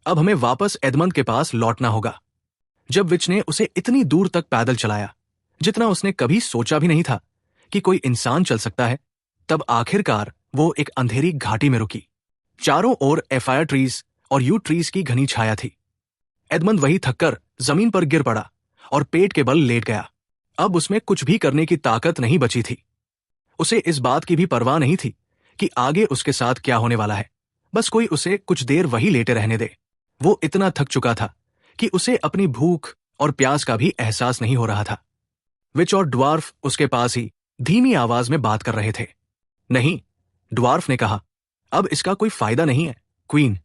अब हमें वापस एडमंड के पास लौटना होगा। जब विच ने उसे इतनी दूर तक पैदल चलाया जितना उसने कभी सोचा भी नहीं था कि कोई इंसान चल सकता है, तब आखिरकार वो एक अंधेरी घाटी में रुकी। चारों ओर एफआईआर ट्रीज और यू ट्रीज की घनी छाया थी। एडमंड वही थककर जमीन पर गिर पड़ा और पेट के बल लेट गया। अब उसमें कुछ भी करने की ताकत नहीं बची थी। उसे इस बात की भी परवाह नहीं थी कि आगे उसके साथ क्या होने वाला है। बस कोई उसे कुछ देर वही लेटे रहने दे। वो इतना थक चुका था कि उसे अपनी भूख और प्यास का भी एहसास नहीं हो रहा था। विच और ड्वार्फ उसके पास ही धीमी आवाज में बात कर रहे थे। नहीं, ड्वार्फ ने कहा, अब इसका कोई फायदा नहीं है क्वीन।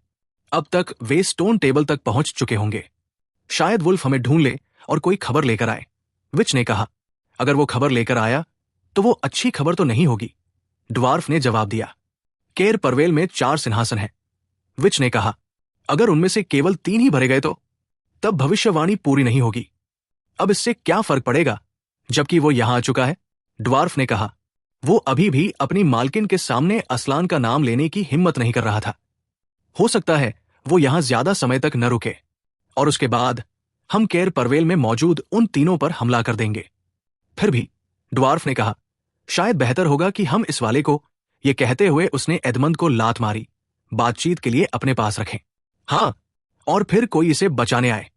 अब तक वे स्टोन टेबल तक पहुंच चुके होंगे। शायद वुल्फ हमें ढूंढ ले और कोई खबर लेकर आए। विच ने कहा, अगर वो खबर लेकर आया तो वो अच्छी खबर तो नहीं होगी। ड्वार्फ ने जवाब दिया, केर परवेल में 4 सिंहासन हैं। विच ने कहा, अगर उनमें से केवल 3 ही भरे गए तो तब भविष्यवाणी पूरी नहीं होगी। अब इससे क्या फर्क पड़ेगा जबकि वो यहां आ चुका है। ड्वार्फ ने कहा, वो अभी भी अपनी मालकिन के सामने असलान का नाम लेने की हिम्मत नहीं कर रहा था। हो सकता है वो यहां ज्यादा समय तक न रुके और उसके बाद हम केर परवेल में मौजूद उन तीनों पर हमला कर देंगे। फिर भी, ड्वार्फ ने कहा, शायद बेहतर होगा कि हम इस वाले को, ये कहते हुए उसने एडमंड को लात मारी, बातचीत के लिए अपने पास रखें। हाँ, और फिर कोई इसे बचाने आए।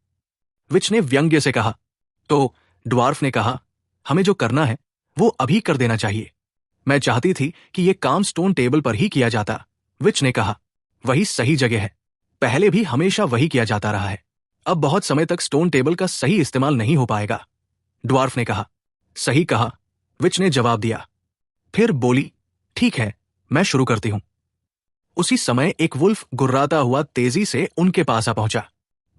विच ने व्यंग्य से कहा। तो ड्वार्फ ने कहा, हमें जो करना है वो अभी कर देना चाहिए। मैं चाहती थी कि यह काम स्टोन टेबल पर ही किया जाता। विच ने कहा, वही सही जगह है। पहले भी हमेशा वही किया जाता रहा है। अब बहुत समय तक स्टोन टेबल का सही इस्तेमाल नहीं हो पाएगा। ड्वार्फ ने कहा। सही कहा, विच ने जवाब दिया। फिर बोली, ठीक है, मैं शुरू करती हूं। उसी समय एक वुल्फ गुर्राता हुआ तेजी से उनके पास आ पहुंचा।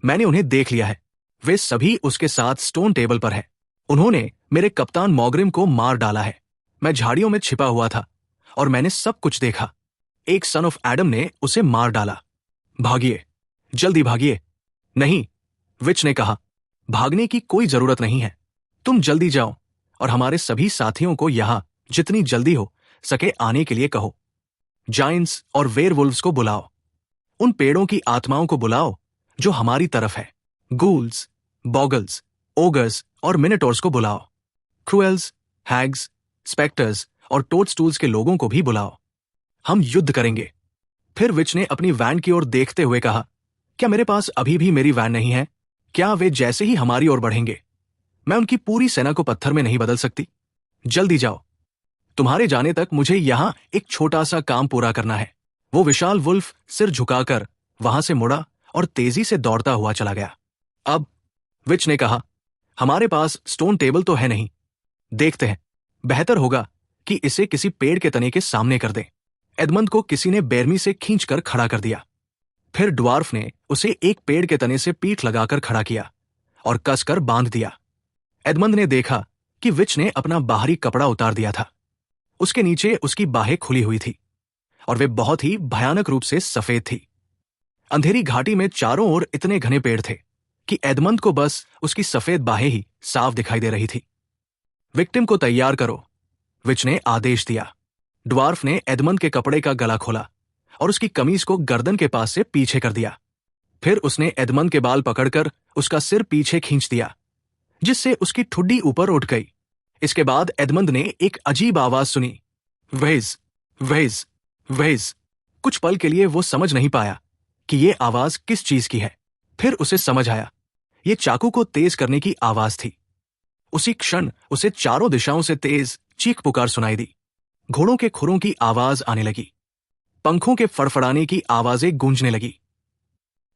मैंने उन्हें देख लिया है। वे सभी उसके साथ स्टोन टेबल पर हैं। उन्होंने मेरे कप्तान मॉग्रिम को मार डाला है। मैं झाड़ियों में छिपा हुआ था और मैंने सब कुछ देखा। एक सन ऑफ एडम ने उसे मार डाला। भागिए, जल्दी भागिए। नहीं, विच ने कहा, भागने की कोई जरूरत नहीं है। तुम जल्दी जाओ और हमारे सभी साथियों को यहां जितनी जल्दी हो सके आने के लिए कहो। जायंट्स और वेयरवुल्व्स को बुलाओ। उन पेड़ों की आत्माओं को बुलाओ जो हमारी तरफ है। गूल्स, बॉगल्स, ओगर्स और मिनटोर्स को बुलाओ। क्रूएल्स, हैग्स, स्पेक्टर्स और टोडस्टूल्स के लोगों को भी बुलाओ। हम युद्ध करेंगे। फिर विच ने अपनी वैन की ओर देखते हुए कहा, क्या मेरे पास अभी भी मेरी वैन नहीं है? क्या वे जैसे ही हमारी ओर बढ़ेंगे मैं उनकी पूरी सेना को पत्थर में नहीं बदल सकती? जल्दी जाओ। तुम्हारे जाने तक मुझे यहां एक छोटा सा काम पूरा करना है। वो विशाल वुल्फ सिर झुकाकर वहां से मुड़ा और तेजी से दौड़ता हुआ चला गया। अब, विच ने कहा, हमारे पास स्टोन टेबल तो है नहीं। देखते हैं, बेहतर होगा कि इसे किसी पेड़ के तने के सामने कर दें। एडमंड को किसी ने बेरमी से खींचकर खड़ा कर दिया। फिर ड्वार्फ ने उसे एक पेड़ के तने से पीठ लगाकर खड़ा किया और कसकर बांध दिया। एडमंड ने देखा कि विच ने अपना बाहरी कपड़ा उतार दिया था। उसके नीचे उसकी बाहें खुली हुई थी और वे बहुत ही भयानक रूप से सफेद थी। अंधेरी घाटी में चारों ओर इतने घने पेड़ थे कि एडमंड को बस उसकी सफेद बाहें ही साफ दिखाई दे रही थी। विक्टिम को तैयार करो, विच ने आदेश दिया। ड्वार्फ ने एडमंड के कपड़े का गला खोला और उसकी कमीज को गर्दन के पास से पीछे कर दिया। फिर उसने एडमंड के बाल पकड़कर उसका सिर पीछे खींच दिया, जिससे उसकी ठुड्डी ऊपर उठ गई। इसके बाद एडमंड ने एक अजीब आवाज सुनी, वेज, वेज, वेज। कुछ पल के लिए वो समझ नहीं पाया कि ये आवाज किस चीज की है। फिर उसे समझ आया, ये चाकू को तेज करने की आवाज थी। उसी क्षण उसे चारों दिशाओं से तेज चीख पुकार सुनाई दी। घोड़ों के खुरों की आवाज आने लगी, पंखों के फड़फड़ाने की आवाजें गूंजने लगी।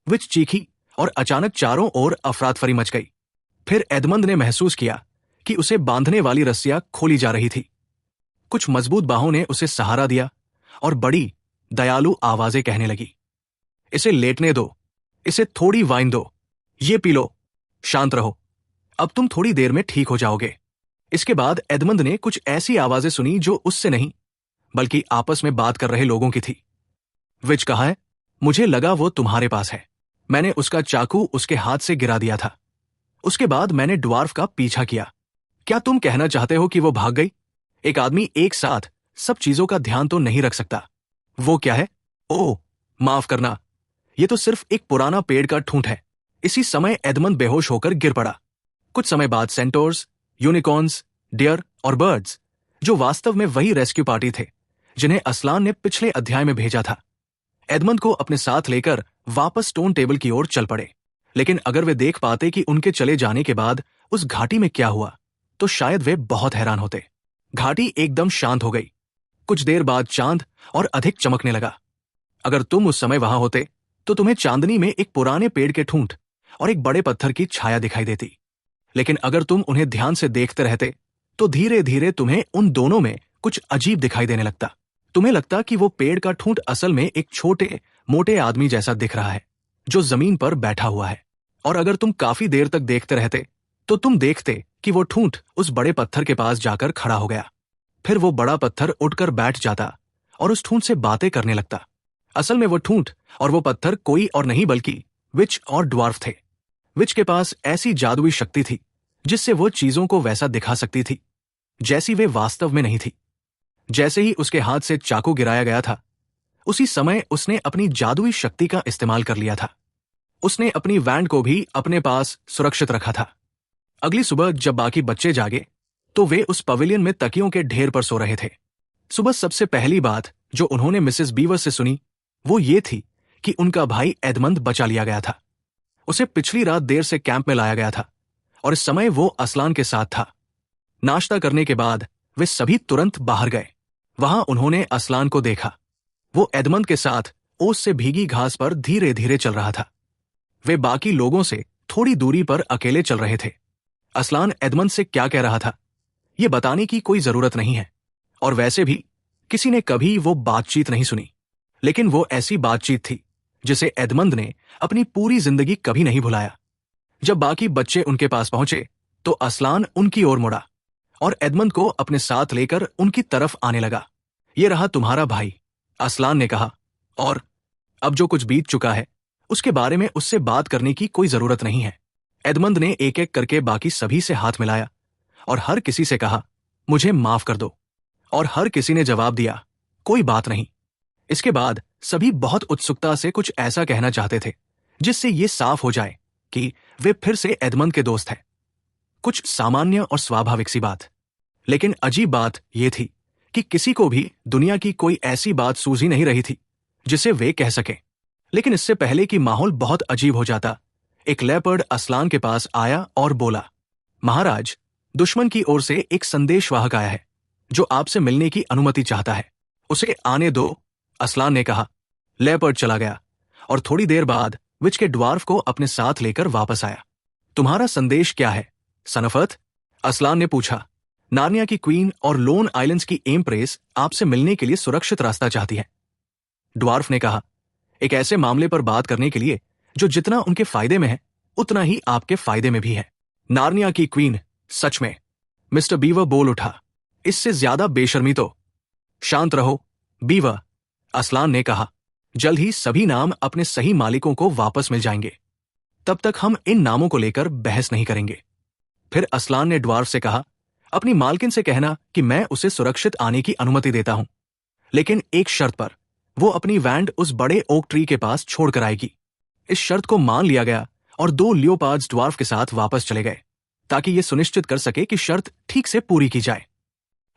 विच चीखी और अचानक चारों ओर अफरातफरी मच गई। फिर एडमंड ने महसूस किया कि उसे बांधने वाली रस्सियां खोली जा रही थी। कुछ मजबूत बाहों ने उसे सहारा दिया और बड़ी दयालु आवाजें कहने लगी, इसे लेटने दो, इसे थोड़ी वाइन दो, ये पी लो, शांत रहो, अब तुम थोड़ी देर में ठीक हो जाओगे। इसके बाद एडमंड ने कुछ ऐसी आवाजें सुनी जो उससे नहीं बल्कि आपस में बात कर रहे लोगों की थी। विच कहा है, मुझे लगा वो तुम्हारे पास है। मैंने उसका चाकू उसके हाथ से गिरा दिया था। उसके बाद मैंने ड्वार्फ का पीछा किया। क्या तुम कहना चाहते हो कि वो भाग गई? एक आदमी एक साथ सब चीजों का ध्यान तो नहीं रख सकता। वो क्या है? ओह, माफ करना, ये तो सिर्फ एक पुराना पेड़ का ठूंठ है। इसी समय एडमंड बेहोश होकर गिर पड़ा। कुछ समय बाद सेंटोर्स, यूनिकॉर्न्स, डियर और बर्ड्स, जो वास्तव में वही रेस्क्यू पार्टी थे जिन्हें असलान ने पिछले अध्याय में भेजा था, एडमंड को अपने साथ लेकर वापस स्टोन टेबल की ओर चल पड़े। लेकिन अगर वे देख पाते कि उनके चले जाने के बाद उस घाटी में क्या हुआ, तो शायद वे बहुत हैरान होते। घाटी एकदम शांत हो गई। कुछ देर बाद चांद और अधिक चमकने लगा। अगर तुम उस समय वहां होते तो तुम्हें चांदनी में एक पुराने पेड़ के ठूंठ और एक बड़े पत्थर की छाया दिखाई देती। लेकिन अगर तुम उन्हें ध्यान से देखते रहते तो धीरे धीरे तुम्हें उन दोनों में कुछ अजीब दिखाई देने लगता। तुम्हें लगता कि वो पेड़ का ठूंठ असल में एक छोटे मोटे आदमी जैसा दिख रहा है जो जमीन पर बैठा हुआ है। और अगर तुम काफी देर तक देखते रहते तो तुम देखते कि वो ठूंठ उस बड़े पत्थर के पास जाकर खड़ा हो गया। फिर वो बड़ा पत्थर उठकर बैठ जाता और उस ठूंठ से बातें करने लगता। असल में वो ठूंठ और वो पत्थर कोई और नहीं बल्कि विच और ड्वार्फ थे। विच के पास ऐसी जादुई शक्ति थी जिससे वो चीजों को वैसा दिखा सकती थी जैसी वे वास्तव में नहीं थी। जैसे ही उसके हाथ से चाकू गिराया गया था, उसी समय उसने अपनी जादुई शक्ति का इस्तेमाल कर लिया था। उसने अपनी वैंड को भी अपने पास सुरक्षित रखा था। अगली सुबह जब बाकी बच्चे जागे तो वे उस पवेलियन में तकियों के ढेर पर सो रहे थे। सुबह सबसे पहली बात जो उन्होंने मिसेस बीवर से सुनी वो ये थी कि उनका भाई एडमंड बचा लिया गया था। उसे पिछली रात देर से कैंप में लाया गया था और इस समय वो असलान के साथ था। नाश्ता करने के बाद वे सभी तुरंत बाहर गए। वहां उन्होंने असलान को देखा। वो एडमंड के साथ ओस से भीगी घास पर धीरे धीरे चल रहा था। वे बाकी लोगों से थोड़ी दूरी पर अकेले चल रहे थे। असलान एडमंड से क्या कह रहा था ये बताने की कोई जरूरत नहीं है, और वैसे भी किसी ने कभी वो बातचीत नहीं सुनी। लेकिन वो ऐसी बातचीत थी जिसे एडमंड ने अपनी पूरी जिंदगी कभी नहीं भुलाया। जब बाकी बच्चे उनके पास पहुंचे तो असलान उनकी ओर मुड़ा और एडमंड को अपने साथ लेकर उनकी तरफ आने लगा। ये रहा तुम्हारा भाई, असलान ने कहा, और अब जो कुछ बीत चुका है उसके बारे में उससे बात करने की कोई जरूरत नहीं है। एडमंड ने एक एक करके बाकी सभी से हाथ मिलाया और हर किसी से कहा, मुझे माफ कर दो, और हर किसी ने जवाब दिया, कोई बात नहीं। इसके बाद सभी बहुत उत्सुकता से कुछ ऐसा कहना चाहते थे जिससे ये साफ हो जाए कि वे फिर से एडमंड के दोस्त हैं। कुछ सामान्य और स्वाभाविक सी बात। लेकिन अजीब बात यह थी कि किसी को भी दुनिया की कोई ऐसी बात सूझी नहीं रही थी जिसे वे कह सके। लेकिन इससे पहले कि माहौल बहुत अजीब हो जाता, एक लेपर्ड असलान के पास आया और बोला, महाराज, दुश्मन की ओर से एक संदेशवाहक आया है जो आपसे मिलने की अनुमति चाहता है। उसे आने दो, असलान ने कहा। लेपर्ड चला गया और थोड़ी देर बाद विच के ड्वार्फ को अपने साथ लेकर वापस आया। तुम्हारा संदेश क्या है, सनफर्थ? असलान ने पूछा। नार्निया की क्वीन और लोन आइलैंड्स की एम्प्रेस आपसे मिलने के लिए सुरक्षित रास्ता चाहती है, ड्वार्फ ने कहा। एक ऐसे मामले पर बात करने के लिए जो जितना उनके फायदे में है उतना ही आपके फायदे में भी है। नार्निया की क्वीन, सच में? मिस्टर बीवर बोल उठा। इससे ज्यादा बेशर्मी तो। शांत रहो बीवर, असलान ने कहा। जल्द ही सभी नाम अपने सही मालिकों को वापस मिल जाएंगे। तब तक हम इन नामों को लेकर बहस नहीं करेंगे। फिर असलान ने ड्वार्फ से कहा, अपनी मालकिन से कहना कि मैं उसे सुरक्षित आने की अनुमति देता हूं, लेकिन एक शर्त पर। वो अपनी वैंड उस बड़े ओक ट्री के पास छोड़कर आएगी। इस शर्त को मान लिया गया और 2 लियोपार्ड्स ड्वार्फ के साथ वापस चले गए ताकि ये सुनिश्चित कर सके कि शर्त ठीक से पूरी की जाए।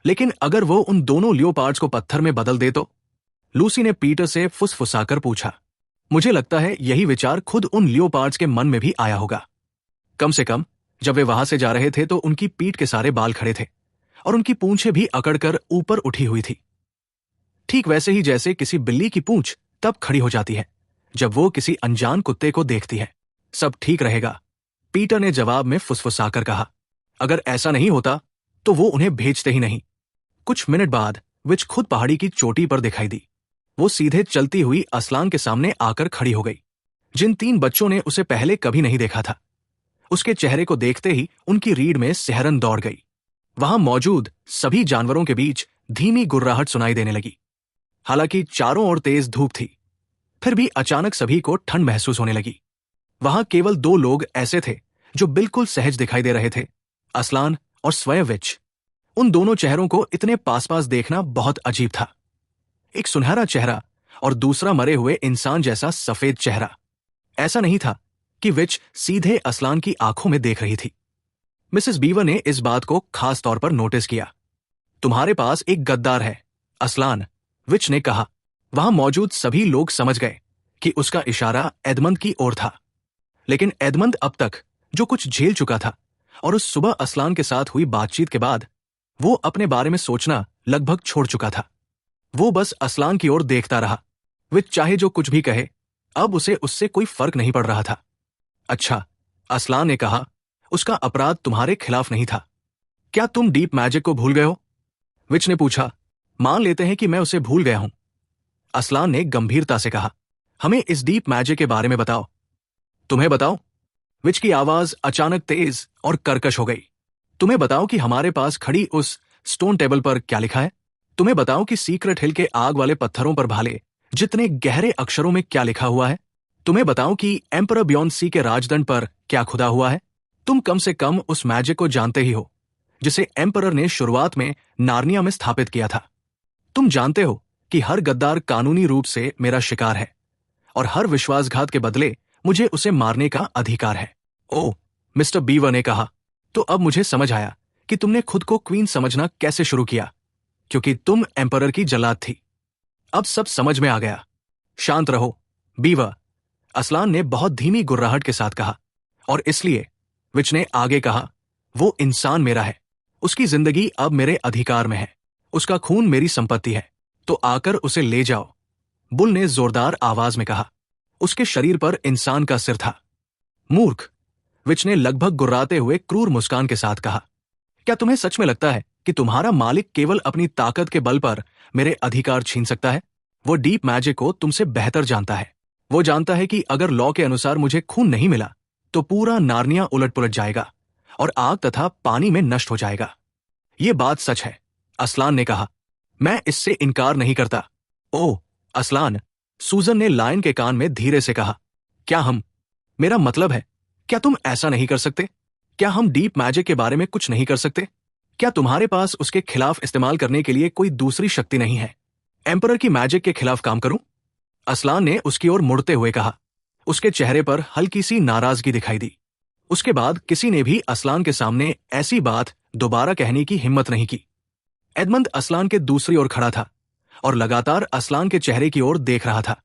लेकिन अगर वो उन दोनों लियोपार्ड्स को पत्थर में बदल दे तो? लूसी ने पीटर से फुसफुसाकर पूछा। मुझे लगता है यही विचार खुद उन लियोपार्ड्स के मन में भी आया होगा। कम से कम जब वे वहां से जा रहे थे तो उनकी पीठ के सारे बाल खड़े थे और उनकी पूंछें भी अकड़कर ऊपर उठी हुई थी, ठीक वैसे ही जैसे किसी बिल्ली की पूंछ तब खड़ी हो जाती है जब वो किसी अनजान कुत्ते को देखती है। सब ठीक रहेगा, पीटर ने जवाब में फुसफुसाकर कहा। अगर ऐसा नहीं होता तो वो उन्हें भेजते ही नहीं। कुछ मिनट बाद विच खुद पहाड़ी की चोटी पर दिखाई दी। वो सीधे चलती हुई असलान के सामने आकर खड़ी हो गई। जिन 3 बच्चों ने उसे पहले कभी नहीं देखा था, उसके चेहरे को देखते ही उनकी रीढ़ में सिहरन दौड़ गई। वहां मौजूद सभी जानवरों के बीच धीमी गुर्राहट सुनाई देने लगी। हालांकि चारों ओर तेज धूप थी, फिर भी अचानक सभी को ठंड महसूस होने लगी। वहां केवल 2 लोग ऐसे थे जो बिल्कुल सहज दिखाई दे रहे थे, असलान और स्वयं विच। उन दोनों चेहरों को इतने पास पास देखना बहुत अजीब था। एक सुनहरा चेहरा और दूसरा मरे हुए इंसान जैसा सफेद चेहरा। ऐसा नहीं था कि विच सीधे असलान की आंखों में देख रही थी। मिसेस बीवर ने इस बात को खास तौर पर नोटिस किया। तुम्हारे पास एक गद्दार है, असलान, विच ने कहा। वहां मौजूद सभी लोग समझ गए कि उसका इशारा एडमंड की ओर था। लेकिन एडमंड अब तक जो कुछ झेल चुका था और उस सुबह असलान के साथ हुई बातचीत के बाद वो अपने बारे में सोचना लगभग छोड़ चुका था। वो बस असलान की ओर देखता रहा। विच चाहे जो कुछ भी कहे, अब उसे उससे कोई फर्क नहीं पड़ रहा था। अच्छा, असलान ने कहा, उसका अपराध तुम्हारे खिलाफ नहीं था। क्या तुम डीप मैजिक को भूल गए हो? विच ने पूछा। मान लेते हैं कि मैं उसे भूल गया हूं, असलान ने गंभीरता से कहा। हमें इस डीप मैजिक के बारे में बताओ। तुम्हें बताओ? विच की आवाज अचानक तेज और कर्कश हो गई। तुम्हें बताओ कि हमारे पास खड़ी उस स्टोन टेबल पर क्या लिखा है? तुम्हें बताओ कि सीक्रेट हिल के आग वाले पत्थरों पर भाले जितने गहरे अक्षरों में क्या लिखा हुआ है? तुम्हें बताओ कि एम्परर बियॉन्ड सी के राजदंड पर क्या खुदा हुआ है? तुम कम से कम उस मैजिक को जानते ही हो जिसे एम्परर ने शुरुआत में नार्निया में स्थापित किया था। तुम जानते हो कि हर गद्दार कानूनी रूप से मेरा शिकार है और हर विश्वासघात के बदले मुझे उसे मारने का अधिकार है। ओह, मिस्टर बीवर ने कहा, तो अब मुझे समझ आया कि तुमने खुद को क्वीन समझना कैसे शुरू किया, क्योंकि तुम एम्परर की जल्लाद थी। अब सब समझ में आ गया। शांत रहो, बीवर, असलान ने बहुत धीमी गुर्राहट के साथ कहा। और इसलिए, विच ने आगे कहा, वो इंसान मेरा है। उसकी जिंदगी अब मेरे अधिकार में है। उसका खून मेरी संपत्ति है, तो आकर उसे ले जाओ, बुल ने जोरदार आवाज में कहा। उसके शरीर पर इंसान का सिर था। मूर्ख, विच ने लगभग गुर्राते हुए क्रूर मुस्कान के साथ कहा। क्या तुम्हें सच में लगता है कि तुम्हारा मालिक केवल अपनी ताकत के बल पर मेरे अधिकार छीन सकता है? वो डीप मैजिक को तुमसे बेहतर जानता है। वो जानता है कि अगर लॉ के अनुसार मुझे खून नहीं मिला तो पूरा नार्निया उलट पुलट जाएगा और आग तथा पानी में नष्ट हो जाएगा। ये बात सच है, असलान ने कहा। मैं इससे इनकार नहीं करता। ओह, असलान, सूजन ने लायन के कान में धीरे से कहा। क्या हम, मेरा मतलब है, क्या तुम ऐसा नहीं कर सकते? क्या हम डीप मैजिक के बारे में कुछ नहीं कर सकते? क्या तुम्हारे पास उसके खिलाफ इस्तेमाल करने के लिए कोई दूसरी शक्ति नहीं है? एम्परर की मैजिक के खिलाफ काम करूं? असलान ने उसकी ओर मुड़ते हुए कहा। उसके चेहरे पर हल्की सी नाराजगी दिखाई दी। उसके बाद किसी ने भी असलान के सामने ऐसी बात दोबारा कहने की हिम्मत नहीं की। एडमंड असलान के दूसरी ओर खड़ा था और लगातार असलान के चेहरे की ओर देख रहा था।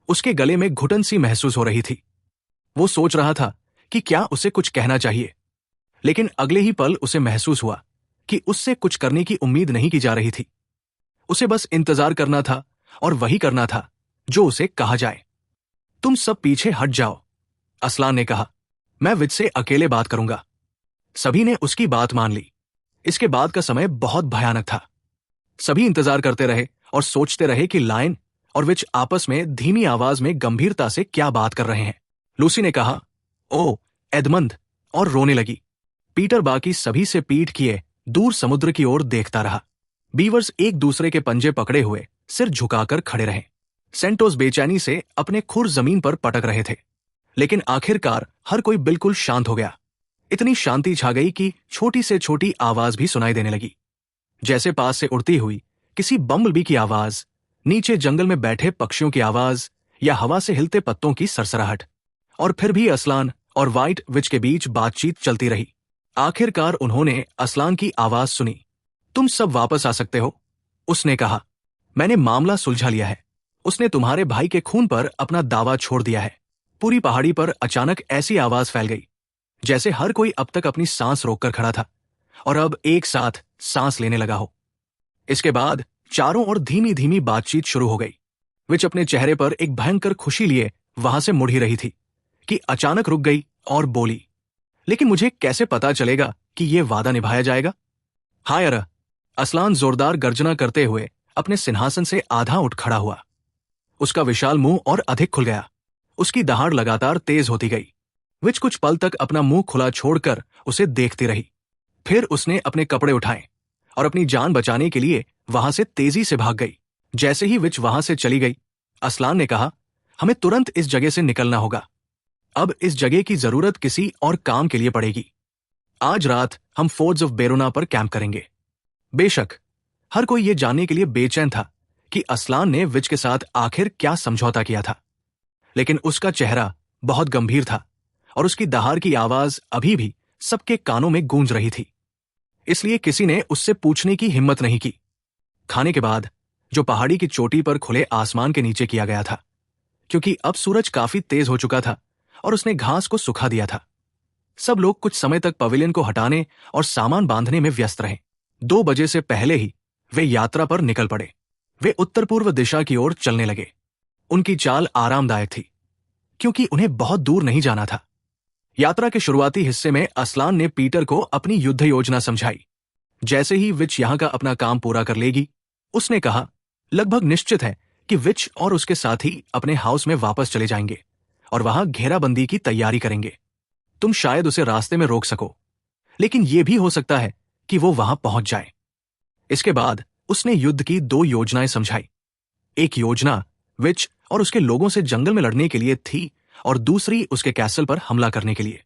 उसके गले में घुटन सी महसूस हो रही थी। वो सोच रहा था कि क्या उसे कुछ कहना चाहिए, लेकिन अगले ही पल उसे महसूस हुआ कि उससे कुछ करने की उम्मीद नहीं की जा रही थी। उसे बस इंतजार करना था और वही करना था जो उसे कहा जाए। तुम सब पीछे हट जाओ, असलान ने कहा। मैं विच से अकेले बात करूंगा। सभी ने उसकी बात मान ली। इसके बाद का समय बहुत भयानक था। सभी इंतजार करते रहे और सोचते रहे कि लायन और विच आपस में धीमी आवाज में गंभीरता से क्या बात कर रहे हैं। लूसी ने कहा, ओ एडमंड, और रोने लगी। पीटर बाकी सभी से पीठ किए दूर समुद्र की ओर देखता रहा। बीवर्स एक दूसरे के पंजे पकड़े हुए सिर झुकाकर खड़े रहे। सेंटोस बेचैनी से अपने खुर जमीन पर पटक रहे थे। लेकिन आखिरकार हर कोई बिल्कुल शांत हो गया। इतनी शांति छा गई कि छोटी से छोटी आवाज भी सुनाई देने लगी, जैसे पास से उड़ती हुई किसी बम्बलबी की आवाज, नीचे जंगल में बैठे पक्षियों की आवाज या हवा से हिलते पत्तों की सरसराहट। और फिर भी असलान और व्हाइट विच के बीच बातचीत चलती रही। आखिरकार उन्होंने असलान की आवाज सुनी। तुम सब वापस आ सकते हो, उसने कहा। मैंने मामला सुलझा लिया है। उसने तुम्हारे भाई के खून पर अपना दावा छोड़ दिया है। पूरी पहाड़ी पर अचानक ऐसी आवाज फैल गई जैसे हर कोई अब तक अपनी सांस रोककर खड़ा था और अब एक साथ सांस लेने लगा हो। इसके बाद चारों ओर धीमी धीमी बातचीत शुरू हो गई। विच अपने चेहरे पर एक भयंकर खुशी लिए वहां से मुड़ ही रही थी कि अचानक रुक गई और बोली, लेकिन मुझे कैसे पता चलेगा कि यह वादा निभाया जाएगा? हायर, असलान जोरदार गर्जना करते हुए अपने सिंहासन से आधा उठ खड़ा हुआ। उसका विशाल मुंह और अधिक खुल गया। उसकी दहाड़ लगातार तेज होती गई। विच कुछ पल तक अपना मुंह खुला छोड़कर उसे देखती रही। फिर उसने अपने कपड़े उठाए और अपनी जान बचाने के लिए वहां से तेजी से भाग गई। जैसे ही विच वहां से चली गई, असलान ने कहा, हमें तुरंत इस जगह से निकलना होगा। अब इस जगह की जरूरत किसी और काम के लिए पड़ेगी। आज रात हम फोर्ड्स ऑफ बेरोना पर कैंप करेंगे। बेशक हर कोई यह जानने के लिए बेचैन था कि असलान ने विच के साथ आखिर क्या समझौता किया था, लेकिन उसका चेहरा बहुत गंभीर था और उसकी दहाड़ की आवाज अभी भी सबके कानों में गूंज रही थी। इसलिए किसी ने उससे पूछने की हिम्मत नहीं की। खाने के बाद जो पहाड़ी की चोटी पर खुले आसमान के नीचे किया गया था, क्योंकि अब सूरज काफी तेज हो चुका था और उसने घास को सुखा दिया था। सब लोग कुछ समय तक पवेलियन को हटाने और सामान बांधने में व्यस्त रहे। 2 बजे से पहले ही वे यात्रा पर निकल पड़े। वे उत्तर पूर्व दिशा की ओर चलने लगे। उनकी चाल आरामदायक थी, क्योंकि उन्हें बहुत दूर नहीं जाना था। यात्रा के शुरुआती हिस्से में असलान ने पीटर को अपनी युद्ध योजना समझाई। जैसे ही विच यहां का अपना काम पूरा कर लेगी, उसने कहा, लगभग निश्चित है कि विच और उसके साथी अपने हाउस में वापस चले जाएंगे और वहां घेराबंदी की तैयारी करेंगे। तुम शायद उसे रास्ते में रोक सको, लेकिन यह भी हो सकता है कि वो वहां पहुंच जाए। इसके बाद उसने युद्ध की 2 योजनाएं समझाई। एक योजना विच और उसके लोगों से जंगल में लड़ने के लिए थी और दूसरी उसके कैसल पर हमला करने के लिए।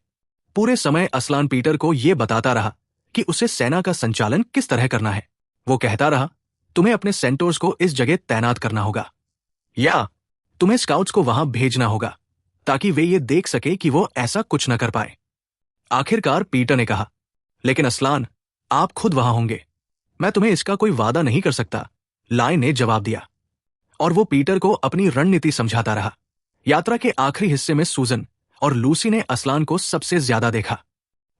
पूरे समय असलान पीटर को यह बताता रहा कि उसे सेना का संचालन किस तरह करना है। वो कहता रहा, तुम्हें अपने सेंटोर्स को इस जगह तैनात करना होगा, या तुम्हें स्काउट्स को वहां भेजना होगा ताकि वे ये देख सके कि वो ऐसा कुछ न कर पाए। आखिरकार पीटर ने कहा, लेकिन असलान, आप खुद वहां होंगे। मैं तुम्हें इसका कोई वादा नहीं कर सकता, लायन ने जवाब दिया। और वो पीटर को अपनी रणनीति समझाता रहा। यात्रा के आखिरी हिस्से में सूजन और लूसी ने असलान को सबसे ज्यादा देखा।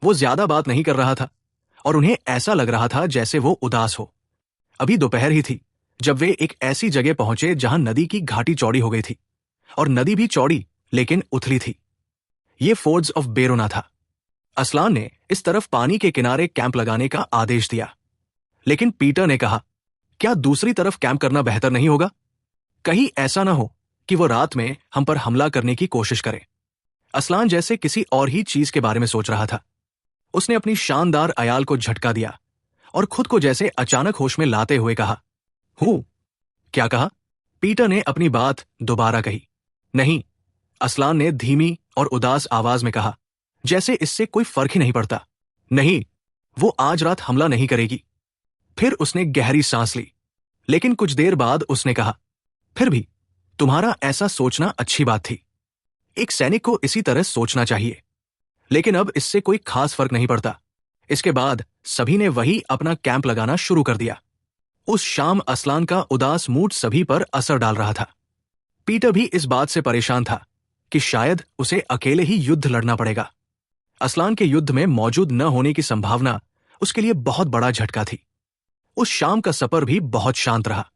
वो ज्यादा बात नहीं कर रहा था और उन्हें ऐसा लग रहा था जैसे वो उदास हो। अभी दोपहर ही थी जब वे एक ऐसी जगह पहुंचे जहां नदी की घाटी चौड़ी हो गई थी, और नदी भी चौड़ी लेकिन उथली थी। ये फोर्ड्स ऑफ बेरोना था। असलान ने इस तरफ पानी के किनारे कैंप लगाने का आदेश दिया, लेकिन पीटर ने कहा, क्या दूसरी तरफ कैंप करना बेहतर नहीं होगा? कहीं ऐसा ना हो कि वो रात में हम पर हमला करने की कोशिश करे। असलान जैसे किसी और ही चीज के बारे में सोच रहा था। उसने अपनी शानदार अयाल को झटका दिया और खुद को जैसे अचानक होश में लाते हुए कहा, हूं। क्या कहा? पीटर ने अपनी बात दोबारा कही। नहीं, असलान ने धीमी और उदास आवाज में कहा, जैसे इससे कोई फर्क ही नहीं पड़ता। नहीं, वो आज रात हमला नहीं करेगी। फिर उसने गहरी सांस ली, लेकिन कुछ देर बाद उसने कहा, फिर भी तुम्हारा ऐसा सोचना अच्छी बात थी। एक सैनिक को इसी तरह सोचना चाहिए। लेकिन अब इससे कोई खास फर्क नहीं पड़ता। इसके बाद सभी ने वही अपना कैंप लगाना शुरू कर दिया। उस शाम असलान का उदास मूड सभी पर असर डाल रहा था। पीटर भी इस बात से परेशान था कि शायद उसे अकेले ही युद्ध लड़ना पड़ेगा। असलान के युद्ध में मौजूद न होने की संभावना उसके लिए बहुत बड़ा झटका थी। उस शाम का सफर भी बहुत शांत रहा।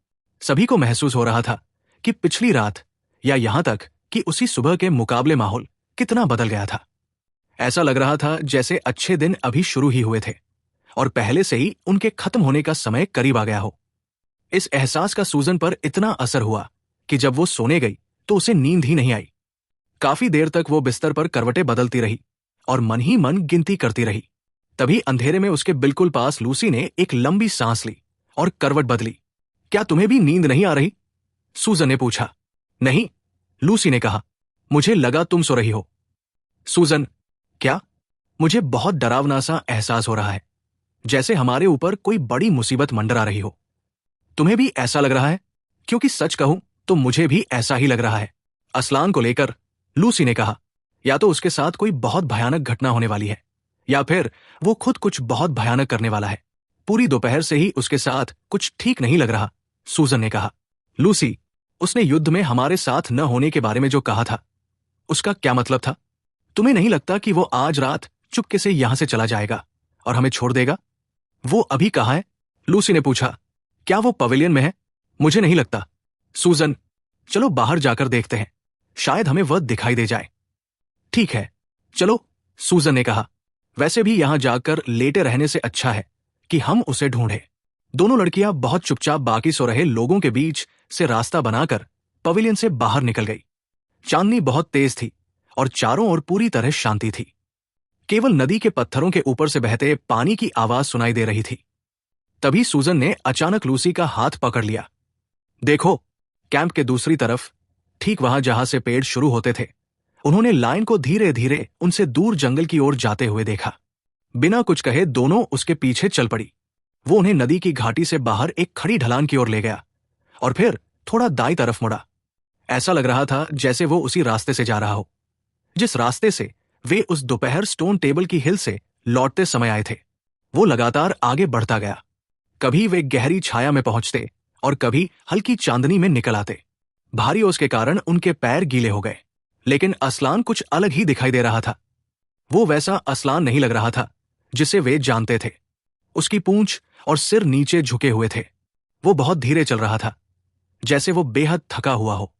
सभी को महसूस हो रहा था कि पिछली रात या यहां तक कि उसी सुबह के मुकाबले माहौल कितना बदल गया था। ऐसा लग रहा था जैसे अच्छे दिन अभी शुरू ही हुए थे और पहले से ही उनके खत्म होने का समय करीब आ गया हो। इस एहसास का सूजन पर इतना असर हुआ कि जब वो सोने गई तो उसे नींद ही नहीं आई। काफी देर तक वो बिस्तर पर करवटें बदलती रही और मन ही मन गिनती करती रही। तभी अंधेरे में उसके बिल्कुल पास लूसी ने एक लंबी सांस ली और करवट बदली। क्या तुम्हें भी नींद नहीं आ रही? सूजन ने पूछा। नहीं, लूसी ने कहा, मुझे लगा तुम सो रही हो। सूजन, क्या? मुझे बहुत डरावना सा एहसास हो रहा है, जैसे हमारे ऊपर कोई बड़ी मुसीबत मंडरा रही हो। तुम्हें भी ऐसा लग रहा है? क्योंकि सच कहूं तो मुझे भी ऐसा ही लग रहा है। असलान को लेकर लूसी ने कहा, या तो उसके साथ कोई बहुत भयानक घटना होने वाली है, या फिर वो खुद कुछ बहुत भयानक करने वाला है। पूरी दोपहर से ही उसके साथ कुछ ठीक नहीं लग रहा, सूजन ने कहा। लूसी, उसने युद्ध में हमारे साथ न होने के बारे में जो कहा था, उसका क्या मतलब था? तुम्हें नहीं लगता कि वो आज रात चुपके से यहां से चला जाएगा और हमें छोड़ देगा? वो अभी कहाँ है? लूसी ने पूछा। क्या वो पवेलियन में है? मुझे नहीं लगता। सूजन, चलो बाहर जाकर देखते हैं, शायद हमें वह दिखाई दे जाए। ठीक है, चलो, सूजन ने कहा। वैसे भी यहां जाकर लेटे रहने से अच्छा है कि हम उसे ढूंढें। दोनों लड़कियां बहुत चुपचाप बाकी सो रहे लोगों के बीच से रास्ता बनाकर पवेलियन से बाहर निकल गई। चांदनी बहुत तेज थी और चारों ओर पूरी तरह शांति थी। केवल नदी के पत्थरों के ऊपर से बहते पानी की आवाज सुनाई दे रही थी। तभी सूजन ने अचानक लूसी का हाथ पकड़ लिया। देखो, कैंप के दूसरी तरफ, ठीक वहां जहां से पेड़ शुरू होते थे। उन्होंने लायन को धीरे धीरे उनसे दूर जंगल की ओर जाते हुए देखा। बिना कुछ कहे दोनों उसके पीछे चल पड़ी। वो उन्हें नदी की घाटी से बाहर एक खड़ी ढलान की ओर ले गया और फिर थोड़ा दाईं तरफ मुड़ा। ऐसा लग रहा था जैसे वो उसी रास्ते से जा रहा हो। जिस रास्ते से वे उस दोपहर स्टोन टेबल की हिल से लौटते समय आए थे, वो लगातार आगे बढ़ता गया। कभी वे गहरी छाया में पहुंचते और कभी हल्की चांदनी में निकल आते। भारी ओस के कारण उनके पैर गीले हो गए, लेकिन असलान कुछ अलग ही दिखाई दे रहा था। वो वैसा असलान नहीं लग रहा था जिसे वे जानते थे। उसकी पूंछ और सिर नीचे झुके हुए थे। वो बहुत धीरे चल रहा था, जैसे वो बेहद थका हुआ हो।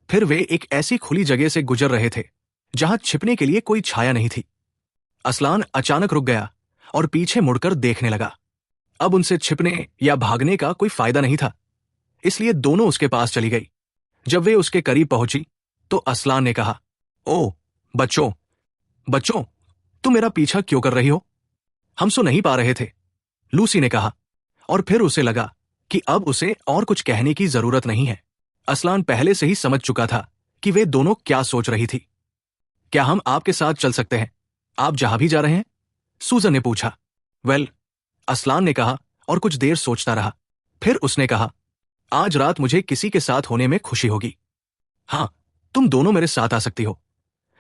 फिर वे एक ऐसी खुली जगह से गुजर रहे थे जहां छिपने के लिए कोई छाया नहीं थी। असलान अचानक रुक गया और पीछे मुड़कर देखने लगा। अब उनसे छिपने या भागने का कोई फायदा नहीं था, इसलिए दोनों उसके पास चली गई। जब वे उसके करीब पहुंची तो असलान ने कहा, ओ बच्चों, बच्चों, तुम मेरा पीछा क्यों कर रही हो? हम सो नहीं पा रहे थे, लूसी ने कहा। और फिर उसे लगा कि अब उसे और कुछ कहने की जरूरत नहीं है। असलान पहले से ही समझ चुका था कि वे दोनों क्या सोच रही थी। क्या हम आपके साथ चल सकते हैं? आप जहां भी जा रहे हैं? सूजन ने पूछा। वेल, असलान ने कहा और कुछ देर सोचता रहा। फिर उसने कहा, आज रात मुझे किसी के साथ होने में खुशी होगी। हाँ, तुम दोनों मेरे साथ आ सकती हो,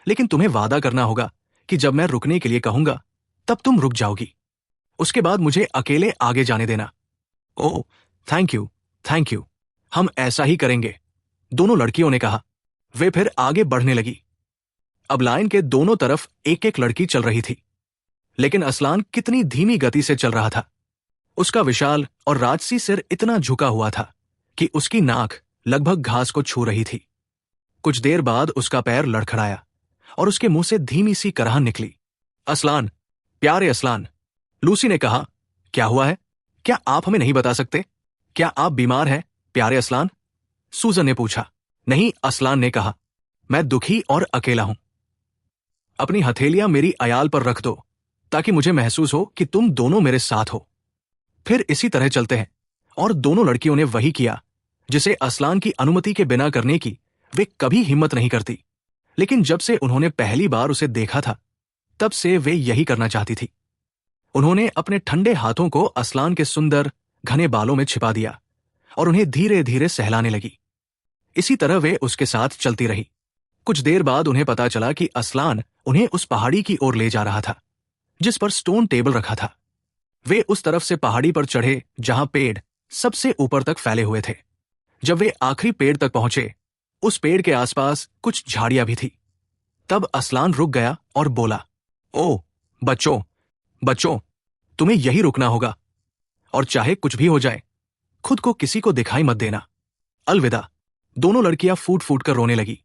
लेकिन तुम्हें वादा करना होगा कि जब मैं रुकने के लिए कहूंगा तब तुम रुक जाओगी। उसके बाद मुझे अकेले आगे जाने देना। ओह, थैंक यू, थैंक यू। हम ऐसा ही करेंगे, दोनों लड़कियों ने कहा। वे फिर आगे बढ़ने लगी। अब लाइन के दोनों तरफ एक एक लड़की चल रही थी, लेकिन असलान कितनी धीमी गति से चल रहा था। उसका विशाल और राजसी सिर इतना झुका हुआ था कि उसकी नाक लगभग घास को छू रही थी। कुछ देर बाद उसका पैर लड़खड़ाया और उसके मुंह से धीमी सी कराहन निकली। असलान, प्यारे असलान, लूसी ने कहा। क्या हुआ है? क्या आप हमें नहीं बता सकते? क्या आप बीमार हैं, प्यारे असलान? सूजन ने पूछा। नहीं, असलान ने कहा, मैं दुखी और अकेला हूं। अपनी हथेलियां मेरी अयाल पर रख दो ताकि मुझे महसूस हो कि तुम दोनों मेरे साथ हो। फिर इसी तरह चलते हैं। और दोनों लड़कियों ने वही किया जिसे असलान की अनुमति के बिना करने की वे कभी हिम्मत नहीं करती। लेकिन जब से उन्होंने पहली बार उसे देखा था, तब से वे यही करना चाहती थी। उन्होंने अपने ठंडे हाथों को असलान के सुंदर घने बालों में छिपा दिया और उन्हें धीरे धीरे सहलाने लगी। इसी तरह वे उसके साथ चलती रही। कुछ देर बाद उन्हें पता चला कि असलान उन्हें उस पहाड़ी की ओर ले जा रहा था जिस पर स्टोन टेबल रखा था। वे उस तरफ से पहाड़ी पर चढ़े जहां पेड़ सबसे ऊपर तक फैले हुए थे। जब वे आखिरी पेड़ तक पहुंचे, उस पेड़ के आसपास कुछ झाड़ियां भी थी। तब असलान रुक गया और बोला, ओ बच्चों, बच्चों, तुम्हें यही रुकना होगा, और चाहे कुछ भी हो जाए खुद को किसी को दिखाई मत देना। अलविदा। दोनों लड़कियां फूट फूट कर रोने लगी।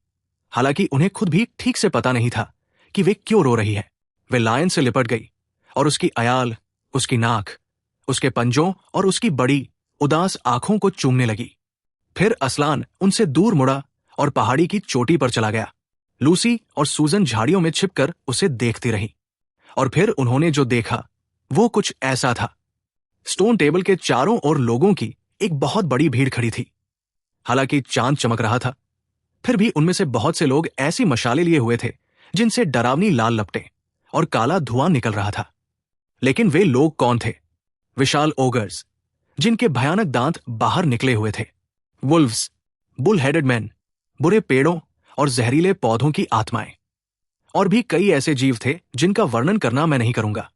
हालांकि उन्हें खुद भी ठीक से पता नहीं था कि वे क्यों रो रही है। वे लायन से लिपट गई और उसकी अयाल, उसकी नाक, उसके पंजों और उसकी बड़ी उदास आंखों को चूमने लगी। फिर असलान उनसे दूर मुड़ा और पहाड़ी की चोटी पर चला गया। लूसी और सूजन झाड़ियों में छिपकर उसे देखती रही। और फिर उन्होंने जो देखा वो कुछ ऐसा था। स्टोन टेबल के चारों ओर लोगों की एक बहुत बड़ी भीड़ खड़ी थी। हालांकि चांद चमक रहा था, फिर भी उनमें से बहुत से लोग ऐसी मशालें लिए हुए थे जिनसे डरावनी लाल लपटें और काला धुआं निकल रहा था। लेकिन वे लोग कौन थे? विशाल ओगर्स, जिनके भयानक दांत बाहर निकले हुए थे। वुल्व्स, बुल हेडेड मैन, बुरे पेड़ों और जहरीले पौधों की आत्माएं। और भी कई ऐसे जीव थे जिनका वर्णन करना मैं नहीं करूंगा,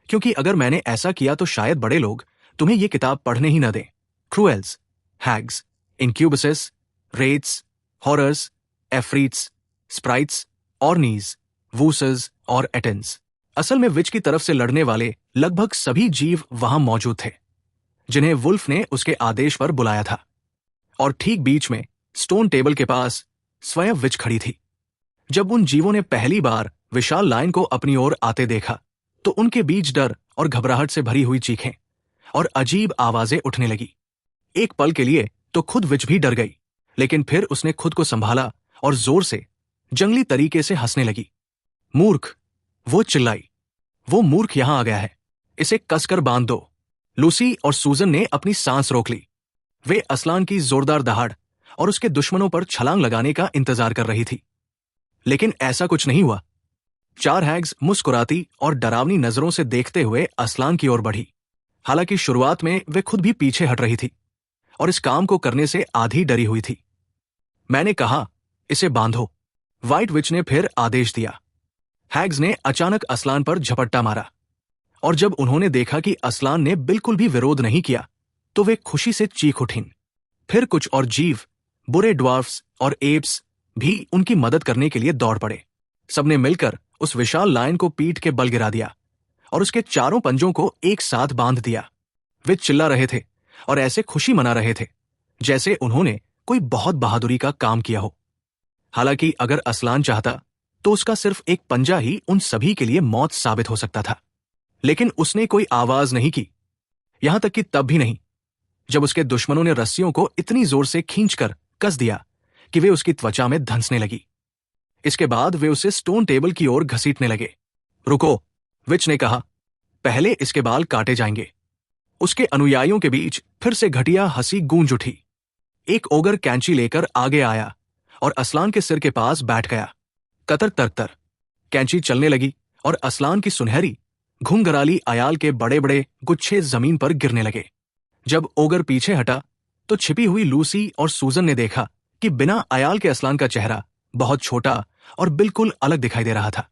क्योंकि अगर मैंने ऐसा किया तो शायद बड़े लोग तुम्हें ये किताब पढ़ने ही न दें। क्रूएल्स, हैग्स, इंक्यूबसेस, रेट्स, हॉरर्स, एफ्रीट्स, स्प्राइट्स, ऑर्नीज, वूसस और एटेंस। असल में विच की तरफ से लड़ने वाले लगभग सभी जीव वहां मौजूद थे जिन्हें वुल्फ ने उसके आदेश पर बुलाया था। और ठीक बीच में स्टोन टेबल के पास स्वयं विच खड़ी थी। जब उन जीवों ने पहली बार विशाल लायन को अपनी ओर आते देखा तो उनके बीच डर और घबराहट से भरी हुई चीखें और अजीब आवाजें उठने लगी। एक पल के लिए तो खुद विच भी डर गई, लेकिन फिर उसने खुद को संभाला और जोर से जंगली तरीके से हंसने लगी। मूर्ख, वो चिल्लाई, वो मूर्ख यहां आ गया है, इसे कसकर बांध दो। लूसी और सूजन ने अपनी सांस रोक ली। वे असलान की जोरदार दहाड़ और उसके दुश्मनों पर छलांग लगाने का इंतजार कर रही थी, लेकिन ऐसा कुछ नहीं हुआ। चार हैग्स मुस्कुराती और डरावनी नजरों से देखते हुए असलान की ओर बढ़ी। हालांकि शुरुआत में वे खुद भी पीछे हट रही थी और इस काम को करने से आधी डरी हुई थी। मैंने कहा, इसे बांधो, व्हाइट विच ने फिर आदेश दिया। हैग्स ने अचानक असलान पर झपट्टा मारा, और जब उन्होंने देखा कि असलान ने बिल्कुल भी विरोध नहीं किया तो वे खुशी से चीख उठीं। फिर कुछ और जीव, बुरे ड्वार्फ्स और एप्स भी उनकी मदद करने के लिए दौड़ पड़े। सबने मिलकर उस विशाल लायन को पीठ के बल गिरा दिया और उसके चारों पंजों को एक साथ बांध दिया। वे चिल्ला रहे थे और ऐसे खुशी मना रहे थे जैसे उन्होंने कोई बहुत बहादुरी का काम किया हो। हालांकि अगर असलान चाहता तो उसका सिर्फ एक पंजा ही उन सभी के लिए मौत साबित हो सकता था, लेकिन उसने कोई आवाज नहीं की, यहां तक कि तब भी नहीं जब उसके दुश्मनों ने रस्सियों को इतनी जोर से खींचकर कस दिया कि वे उसकी त्वचा में धंसने लगी। इसके बाद वे उसे स्टोन टेबल की ओर घसीटने लगे। रुको, विच ने कहा, पहले इसके बाल काटे जाएंगे। उसके अनुयायियों के बीच फिर से घटिया हंसी गूंज उठी। एक ओगर कैंची लेकर आगे आया और असलान के सिर के पास बैठ गया। कतर तरतर कैंची चलने लगी और असलान की सुनहरी घुंघराली अयाल के बड़े बड़े गुच्छे जमीन पर गिरने लगे। जब ओगर पीछे हटा तो छिपी हुई लूसी और सूजन ने देखा कि बिना अयाल के असलान का चेहरा बहुत छोटा और बिल्कुल अलग दिखाई दे रहा था।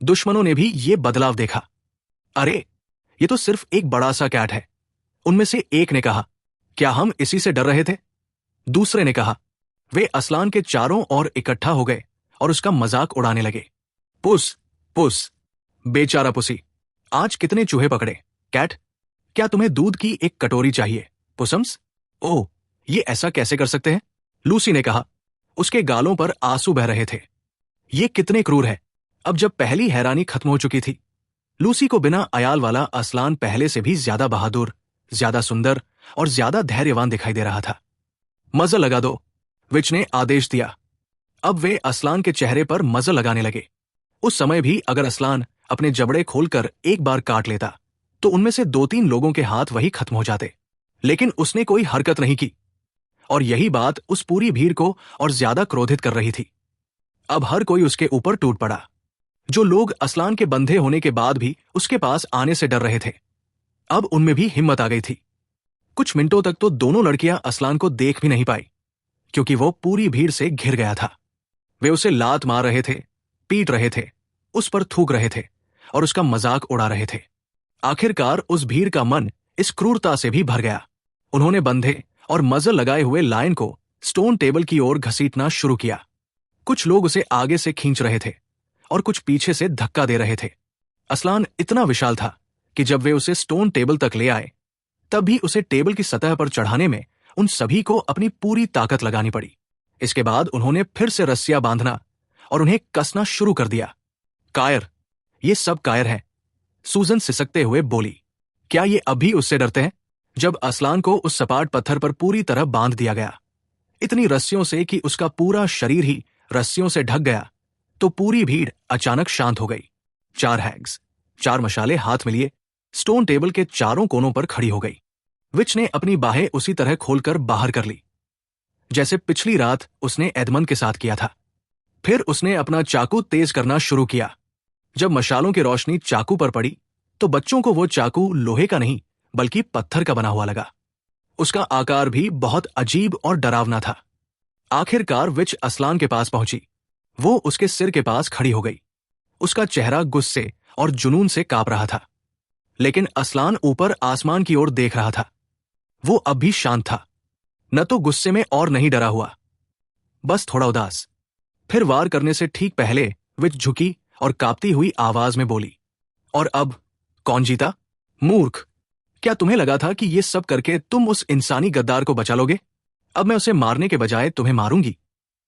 दुश्मनों ने भी ये बदलाव देखा। अरे, ये तो सिर्फ एक बड़ा सा कैट है, उनमें से एक ने कहा। क्या हम इसी से डर रहे थे? दूसरे ने कहा। वे असलान के चारों ओर इकट्ठा हो गए और उसका मजाक उड़ाने लगे। पुस पुस, बेचारा पुसी, आज कितने चूहे पकड़े। कैट, क्या तुम्हें दूध की एक कटोरी चाहिए? पुसम्स, ओह, ये ऐसा कैसे कर सकते हैं? लूसी ने कहा। उसके गालों पर आंसू बह रहे थे। ये कितने क्रूर है। अब जब पहली हैरानी खत्म हो चुकी थी, लूसी को बिना अयाल वाला असलान पहले से भी ज्यादा बहादुर, ज्यादा सुंदर और ज्यादा धैर्यवान दिखाई दे रहा था। मजल लगा दो, विच ने आदेश दिया। अब वे असलान के चेहरे पर मजल लगाने लगे। उस समय भी अगर असलान अपने जबड़े खोलकर एक बार काट लेता तो उनमें से 2-3 लोगों के हाथ वही खत्म हो जाते, लेकिन उसने कोई हरकत नहीं की, और यही बात उस पूरी भीड़ को और ज्यादा क्रोधित कर रही थी। अब हर कोई उसके ऊपर टूट पड़ा। जो लोग असलान के बंधे होने के बाद भी उसके पास आने से डर रहे थे, अब उनमें भी हिम्मत आ गई थी। कुछ मिनटों तक तो दोनों लड़कियां असलान को देख भी नहीं पाई, क्योंकि वो पूरी भीड़ से घिर गया था। वे उसे लात मार रहे थे, पीट रहे थे, उस पर थूक रहे थे और उसका मजाक उड़ा रहे थे। आखिरकार उस भीड़ का मन इस क्रूरता से भी भर गया। उन्होंने बंधे और मजल लगाए हुए लायन को स्टोन टेबल की ओर घसीटना शुरू किया। कुछ लोग उसे आगे से खींच रहे थे और कुछ पीछे से धक्का दे रहे थे। असलान इतना विशाल था कि जब वे उसे स्टोन टेबल तक ले आए, तब भी उसे टेबल की सतह पर चढ़ाने में उन सभी को अपनी पूरी ताकत लगानी पड़ी। इसके बाद उन्होंने फिर से रस्सियां बांधना और उन्हें कसना शुरू कर दिया। कायर, ये सब कायर हैं, सूजन सिसकते हुए बोली। क्या ये अभी उससे डरते हैं? जब असलान को उस सपाट पत्थर पर पूरी तरह बांध दिया गया, इतनी रस्सियों से कि उसका पूरा शरीर ही रस्सियों से ढक गया, तो पूरी भीड़ अचानक शांत हो गई। 4 हैग्स 4 मशाले हाथ में लिए स्टोन टेबल के चारों कोनों पर खड़ी हो गई। विच ने अपनी बाहें उसी तरह खोलकर बाहर कर ली जैसे पिछली रात उसने एडमंड के साथ किया था। फिर उसने अपना चाकू तेज करना शुरू किया। जब मशालों की रोशनी चाकू पर पड़ी तो बच्चों को वो चाकू लोहे का नहीं बल्कि पत्थर का बना हुआ लगा। उसका आकार भी बहुत अजीब और डरावना था। आखिरकार विच असलान के पास पहुंची। वो उसके सिर के पास खड़ी हो गई। उसका चेहरा गुस्से और जुनून से कांप रहा था, लेकिन असलान ऊपर आसमान की ओर देख रहा था। वो अब भी शांत था, न तो गुस्से में और नहीं डरा हुआ, बस थोड़ा उदास। फिर वार करने से ठीक पहले विच झुकी और कांपती हुई आवाज में बोली, और अब कौन जीता? मूर्ख, क्या तुम्हें लगा था कि ये सब करके तुम उस इंसानी गद्दार को बचा लोगे? अब मैं उसे मारने के बजाय तुम्हें मारूंगी,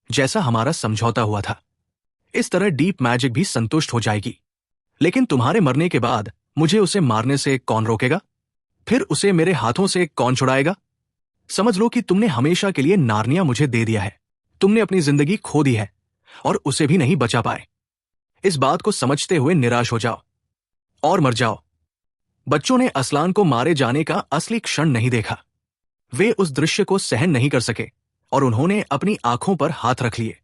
जैसा हमारा समझौता हुआ था। इस तरह डीप मैजिक भी संतुष्ट हो जाएगी, लेकिन तुम्हारे मरने के बाद मुझे उसे मारने से कौन रोकेगा? फिर उसे मेरे हाथों से कौन छुड़ाएगा? समझ लो कि तुमने हमेशा के लिए नार्निया मुझे दे दिया है। तुमने अपनी जिंदगी खो दी है और उसे भी नहीं बचा पाए। इस बात को समझते हुए निराश हो जाओ और मर जाओ। बच्चों ने असलान को मारे जाने का असली क्षण नहीं देखा। वे उस दृश्य को सहन नहीं कर सके और उन्होंने अपनी आंखों पर हाथ रख लिए।